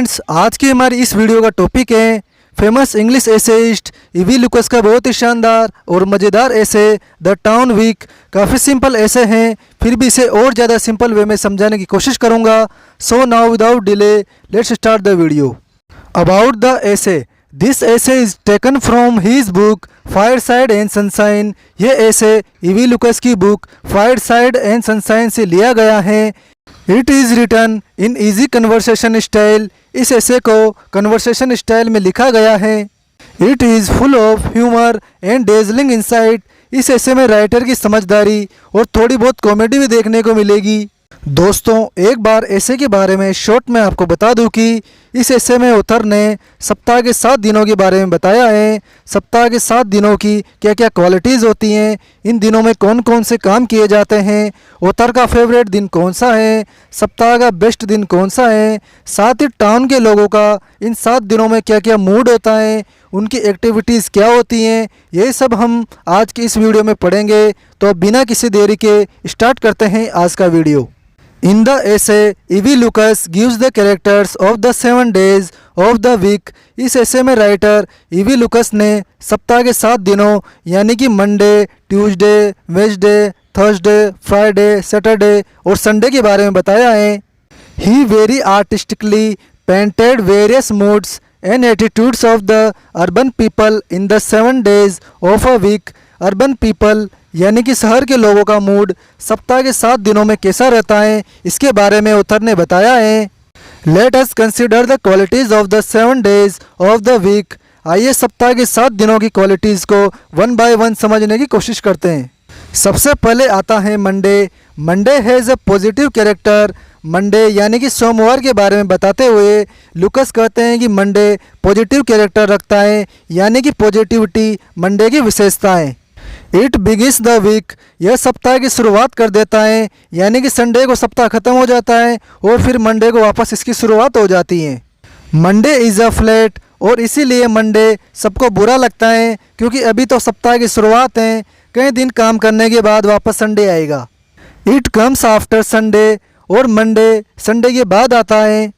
Friends, आज की हमारी इस वीडियो का टॉपिक है famous English essayist EV Lucas का बहुत ही शानदार और मज़ेदार ऐसे द टाउन वीक। काफ़ी सिंपल ऐसे हैं, फिर भी इसे और ज़्यादा सिंपल वे में समझाने की कोशिश करूँगा। So now without delay let's start the video. About the essay, this essay is taken from his book Fireside and Sunshine. ये ऐसे ईवी लुकास की बुक फायरसाइड एंड सनशाइन से लिया गया है। It is written in easy conversation style. इस essay को conversation style में लिखा गया है। It is full of humour and dazzling insight. इस ऐसे में राइटर की समझदारी और थोड़ी बहुत कॉमेडी भी देखने को मिलेगी। दोस्तों, एक बार ऐसे के बारे में शॉर्ट में आपको बता दूं कि इस ऐसे में ऑथर ने सप्ताह के 7 दिनों के बारे में बताया है। सप्ताह के 7 दिनों की क्या क्या क्वालिटीज़ होती हैं, इन दिनों में कौन कौन से काम किए जाते हैं, ऑथर का फेवरेट दिन कौन सा है, सप्ताह का बेस्ट दिन कौन सा है, साथ ही टाउन के लोगों का इन 7 दिनों में क्या क्या मूड होता है, उनकी एक्टिविटीज़ क्या होती हैं, ये सब हम आज की इस वीडियो में पढ़ेंगे। तो अब बिना किसी देरी के स्टार्ट करते हैं आज का video. In the essay, E.V. Lucas gives the characters of the 7 days of the week. इस ऐसे में राइटर E.V. Lucas ने सप्ताह के 7 दिनों यानी कि Monday, Tuesday, Wednesday, Thursday, Friday, Saturday और संडे के बारे में बताया है। He very artistically painted various moods and attitudes of the urban people in the 7 days of a week. Urban people यानी कि शहर के लोगों का मूड सप्ताह के 7 दिनों में कैसा रहता है, इसके बारे में ऑथर ने बताया है। Let us consider the qualities of the 7 days of the week. आइए सप्ताह के 7 दिनों की क्वालिटीज़ को वन बाय वन समझने की कोशिश करते हैं। सबसे पहले आता है Monday. Monday has a positive character. Monday यानी कि सोमवार के बारे में बताते हुए लुकास कहते हैं कि मंडे पॉजिटिव कैरेक्टर रखता है, यानी कि पॉजिटिविटी मंडे की विशेषता है। It begins the week. यह सप्ताह की शुरुआत कर देता है, यानी कि संडे को सप्ताह खत्म हो जाता है और फिर मंडे को वापस इसकी शुरुआत हो जाती है। मंडे इज़ अ फ्लैट, और इसीलिए मंडे सबको बुरा लगता है क्योंकि अभी तो सप्ताह की शुरुआत है, कई दिन काम करने के बाद वापस संडे आएगा। इट कम्स आफ्टर संडे, और मंडे संडे के बाद आता है।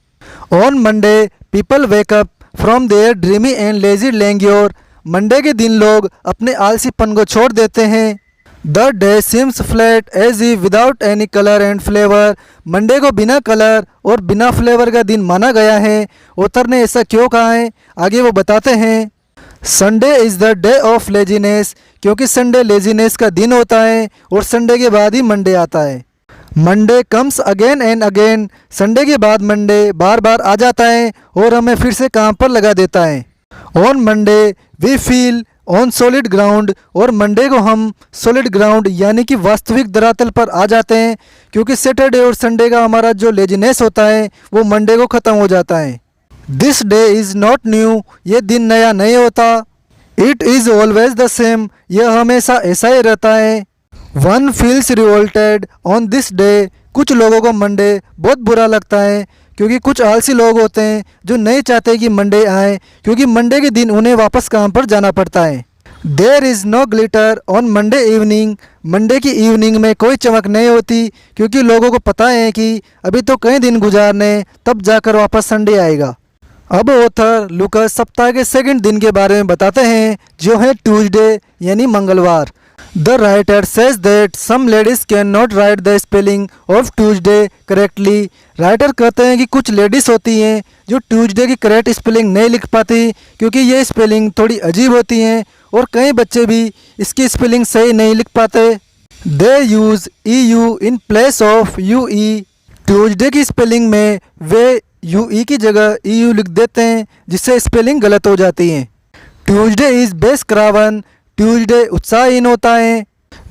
On Monday people wake up from there dreamy and lazy languor. Monday के दिन लोग अपने आलसीपन को छोड़ देते हैं। The day seems flat as ई without any colour and flavour. Monday को बिना कलर और बिना फ्लेवर का दिन माना गया है। ऑथर ने ऐसा क्यों कहा है, आगे वो बताते हैं। Sunday is the day of laziness, क्योंकि संडे लेजीनेस का दिन होता है और संडे के बाद ही मंडे आता है। Monday comes again and again. Sunday के बाद मंडे बार बार आ जाता है और हमें फिर से काम पर लगा देता है। On Monday we feel on solid ground, और मंडे को हम सॉलिड ग्राउंड यानी कि वास्तविक धरातल पर आ जाते हैं, क्योंकि सैटरडे और संडे का हमारा जो लेजीनेस होता है वो मंडे को ख़त्म हो जाता है। This day is not new. ये दिन नया नहीं होता। It is always the same. यह हमेशा ऐसा ही रहता है। One feels revolted on this day. कुछ लोगों को मंडे बहुत बुरा लगता है, क्योंकि कुछ आलसी लोग होते हैं जो नहीं चाहते कि मंडे आए, क्योंकि मंडे के दिन उन्हें वापस काम पर जाना पड़ता है। There is no glitter on Monday evening. Monday की इवनिंग में कोई चमक नहीं होती, क्योंकि लोगों को पता है कि अभी तो कई दिन गुजारने, तब जाकर वापस संडे आएगा। अब ऑथर लुकास सप्ताह के सेकंड दिन के बारे में बताते हैं, जो है ट्यूसडे यानी मंगलवार। The writer says that some ladies cannot write the spelling of Tuesday correctly. Writer कहते हैं कि कुछ लेडीज़ होती हैं जो ट्यूसडे की करेक्ट स्पेलिंग नहीं लिख पाती, क्योंकि ये स्पेलिंग थोड़ी अजीब होती हैं और कई बच्चे भी इसकी स्पेलिंग सही नहीं लिख पाते। They use EU in place of UE. Tuesday की स्पेलिंग में वे UE की जगह EU लिख देते हैं, जिससे स्पेलिंग गलत हो जाती है। Tuesday is base craven. Tuesday उत्साहहीन होता है।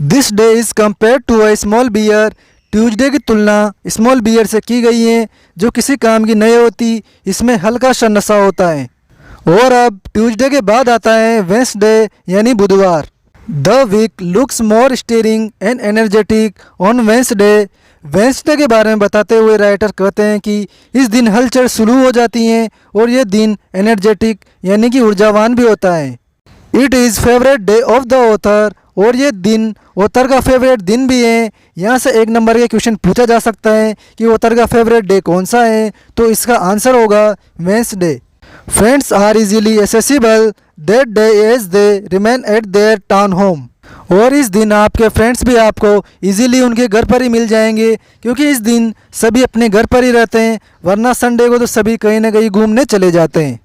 This day is compare to a small beer. Tuesday की तुलना स्मॉल बियर से की गई है, जो किसी काम की नहीं होती, इसमें हल्का सा नशा होता है। और अब ट्यूसडे के बाद आता है वेडनेसडे यानी बुधवार। The week looks more stirring and energetic on Wednesday. Wednesday के बारे में बताते हुए राइटर कहते हैं कि इस दिन हलचल शुरू हो जाती हैं और ये दिन एनर्जेटिक यानी कि ऊर्जावान भी होता है। It is favourite day of the author, और ये दिन ऑथर का फेवरेट दिन भी है। यहाँ से 1 नंबर के क्वेश्चन पूछा जा सकता है कि ऑथर का फेवरेट डे कौन सा है, तो इसका आंसर होगा Wednesday. Friends are easily accessible that day as they remain at their town home, और इस दिन आपके फ्रेंड्स भी आपको इजीली उनके घर पर ही मिल जाएंगे, क्योंकि इस दिन सभी अपने घर पर ही रहते हैं, वरना संडे को तो सभी कहीं ना कहीं घूमने चले जाते हैं।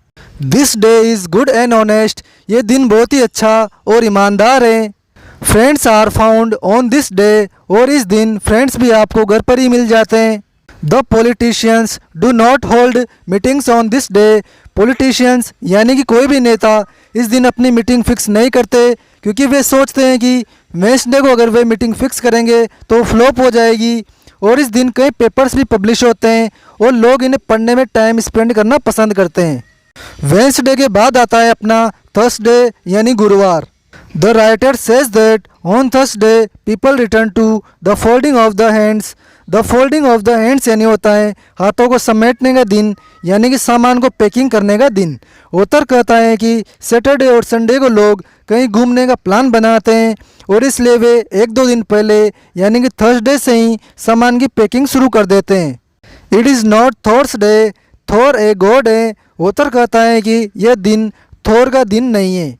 This day is good and honest, ये दिन बहुत ही अच्छा और ईमानदार है। Friends are found on this day, और इस दिन फ्रेंड्स भी आपको घर पर ही मिल जाते हैं। The politicians do not hold meetings on this day, politicians यानी कि कोई भी नेता इस दिन अपनी मीटिंग फिक्स नहीं करते, क्योंकि वे सोचते हैं कि वेंसडे को अगर वे मीटिंग फिक्स करेंगे तो फ्लॉप हो जाएगी। और इस दिन कई पेपर्स भी पब्लिश होते हैं और लोग इन्हें पढ़ने में टाइम स्पेंड करना पसंद करते हैं। वेंसडे के बाद आता है अपना थर्सडे यानी गुरुवार। The writer says that on Thursday people return to the folding of the hands. The folding of the hands यानी होता है हाथों को समेटने का दिन, यानी कि सामान को पैकिंग करने का दिन। ऑथर कहता है कि सैटरडे और संडे को लोग कहीं घूमने का प्लान बनाते हैं, और इसलिए वे 1-2 दिन पहले यानी कि थर्सडे से ही सामान की पैकिंग शुरू कर देते हैं। It is not थॉर्स day, Thor a god है। ऑथर कहता है कि यह दिन थोर का दिन नहीं है।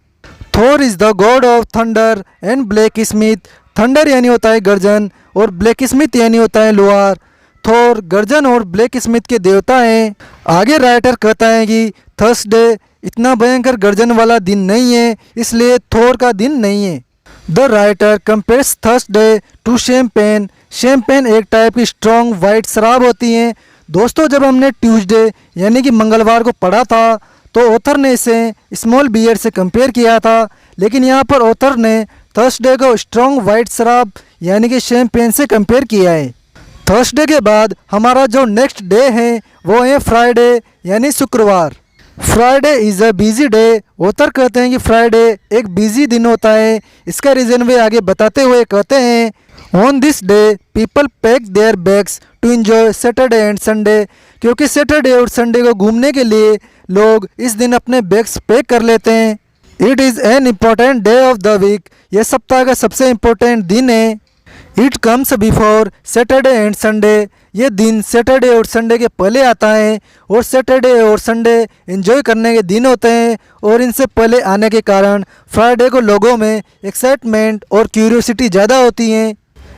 Thor is the god of thunder and black smith. Thunder यानी होता है गर्जन, और ब्लैक स्मिथ यानी होता है लोहार। थोर गर्जन और ब्लैक स्मिथ के देवता हैं। आगे राइटर कहता है कि थर्सडे इतना भयंकर गर्जन वाला दिन नहीं है, इसलिए थोर का दिन नहीं है। The writer compares Thursday to champagne. Champagne एक टाइप की स्ट्रॉन्ग वाइट शराब होती है। दोस्तों जब हमने ट्यूसडे यानी कि मंगलवार को पढ़ा था तो ऑथर ने इसे स्मॉल बियर से कंपेयर किया था, लेकिन यहाँ पर ऑथर ने थर्सडे को स्ट्रॉन्ग वाइट शराब यानी कि शैम्पेन से कंपेयर किया है। थर्सडे के बाद हमारा जो नेक्स्ट डे है वो है फ्राइडे यानी शुक्रवार। Friday is a busy day. Author कहते हैं कि फ्राइडे एक बिजी दिन होता है। इसका रीज़न वे आगे बताते हुए कहते हैं on this day people pack their bags to enjoy Saturday and Sunday, क्योंकि सैटरडे और संडे को घूमने के लिए लोग इस दिन अपने बैग्स पैक कर लेते हैं। It is an important day of the week, यह सप्ताह का सबसे इम्पोर्टेंट दिन है। It comes before Saturday and Sunday, ये दिन सैटरडे और संडे के पहले आता है, और सैटरडे और संडे एंजॉय करने के दिन होते हैं, और इनसे पहले आने के कारण फ्राइडे को लोगों में एक्साइटमेंट और क्यूरियोसिटी ज़्यादा होती है।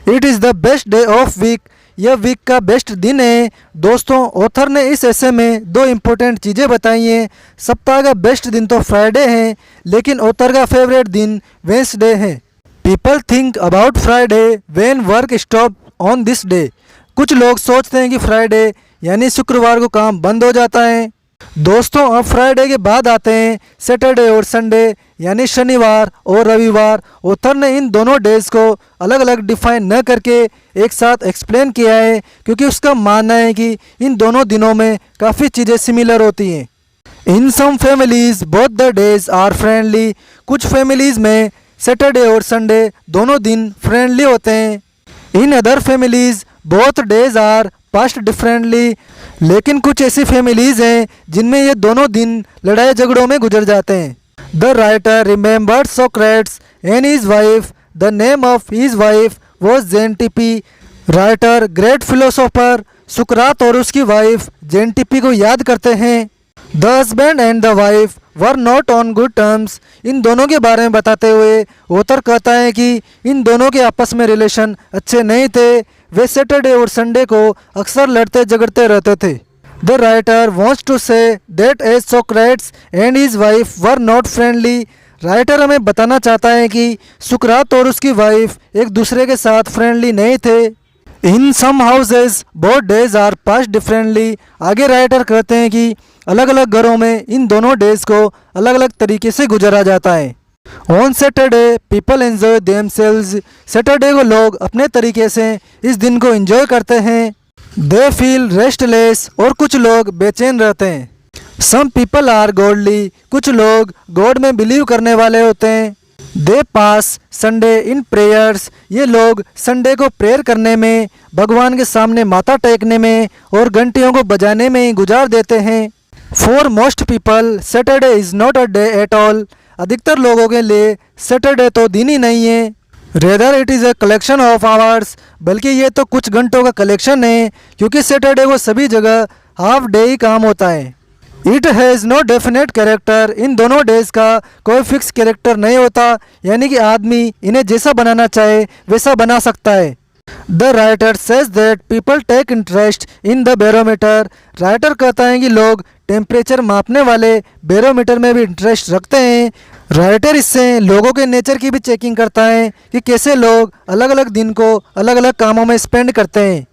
It is the best day of week, यह वीक का बेस्ट दिन है। दोस्तों ऑथर ने इस ऐसे में 2 इम्पोर्टेंट चीज़ें बताई हैं। सप्ताह का बेस्ट दिन तो फ्राइडे है, लेकिन ऑथर का फेवरेट दिन वेंसडे है। People think about Friday when work stop on this day. कुछ लोग सोचते हैं कि फ्राइडे यानी शुक्रवार को काम बंद हो जाता है। दोस्तों अब फ्राइडे के बाद आते हैं सैटरडे और संडे यानी शनिवार और रविवार। ऑथर ने इन दोनों डेज को अलग अलग डिफाइन न करके एक साथ एक्सप्लेन किया है, क्योंकि उसका मानना है कि इन दोनों दिनों में काफ़ी चीज़ें सिमिलर होती हैं। In some families both the days are friendly. कुछ फैमिलीज़ में सैटरडे और संडे दोनों दिन फ्रेंडली होते हैं। In other families both days are past differently. लेकिन कुछ ऐसी फैमिलीज़ हैं जिनमें ये दोनों दिन लड़ाई झगड़ों में गुजर जाते हैं। The writer remembered Socrates and his wife. The name of his wife was Xanthippe. Writer great philosopher सुकरात और उसकी वाइफ जेनटिपी को याद करते हैं। The husband and the wife were not on good terms. इन दोनों के बारे में बताते हुए ऑथर कहता है कि इन दोनों के आपस में रिलेशन अच्छे नहीं थे। वे सैटरडे और संडे को अक्सर लड़ते झगड़ते रहते थे। The writer wants to say that as Socrates and his wife were not friendly. Writer हमें बताना चाहता है कि सुकरात और उसकी वाइफ एक दूसरे के साथ फ्रेंडली नहीं थे। In some houses both days are pass differently. आगे राइटर कहते हैं कि अलग अलग घरों में इन दोनों डेज को अलग अलग तरीके से गुजारा जाता है। On Saturday people enjoy themselves. Saturday को लोग अपने तरीके से इस दिन को एंजॉय करते हैं। They feel restless. और कुछ लोग बेचैन रहते हैं। Some people are godly. कुछ लोग गॉड में बिलीव करने वाले होते हैं। They pass Sunday in prayers. ये लोग संडे को प्रेयर करने में, भगवान के सामने माथा टेकने में और घंटियों को बजाने में ही गुजार देते हैं। For most people Saturday is not a day at all. अधिकतर लोगों के लिए सैटरडे तो दिन ही नहीं है, rather it is a collection of hours, बल्कि ये तो कुछ घंटों का कलेक्शन है, क्योंकि सैटरडे को सभी जगह हाफ डे ही काम होता है। It has no definite character, इन दोनों डेज का कोई फिक्स कैरेक्टर नहीं होता, यानी कि आदमी इन्हें जैसा बनाना चाहे वैसा बना सकता है। The writer says that people take interest in the barometer, writer कहता है कि लोग टेम्परेचर मापने वाले बैरोमीटर में भी इंटरेस्ट रखते हैं। राइटर इससे लोगों के नेचर की भी चेकिंग करता है कि कैसे लोग अलग अलग दिन को अलग अलग कामों में स्पेंड करते हैं।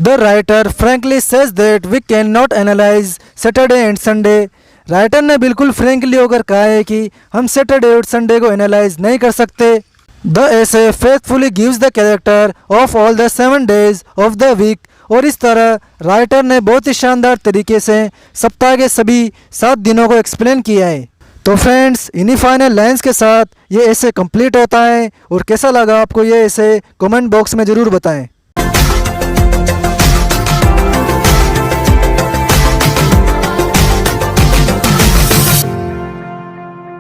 The writer frankly says that we can not analyse Saturday and Sunday, writer ने बिल्कुल फ्रेंकली होकर कहा है कि हम सैटरडे और संडे को एनालाइज नहीं कर सकते। The essay faithfully gives the character of all the 7 days of the week, और इस तरह राइटर ने बहुत ही शानदार तरीके से सप्ताह के सभी 7 दिनों को एक्सप्लेन किया है। तो फ्रेंड्स, इन्हीं फाइनल लाइन्स के साथ ये ऐसे कंप्लीट होता है, और कैसा लगा आपको ये ऐसे कमेंट बॉक्स में ज़रूर बताएं।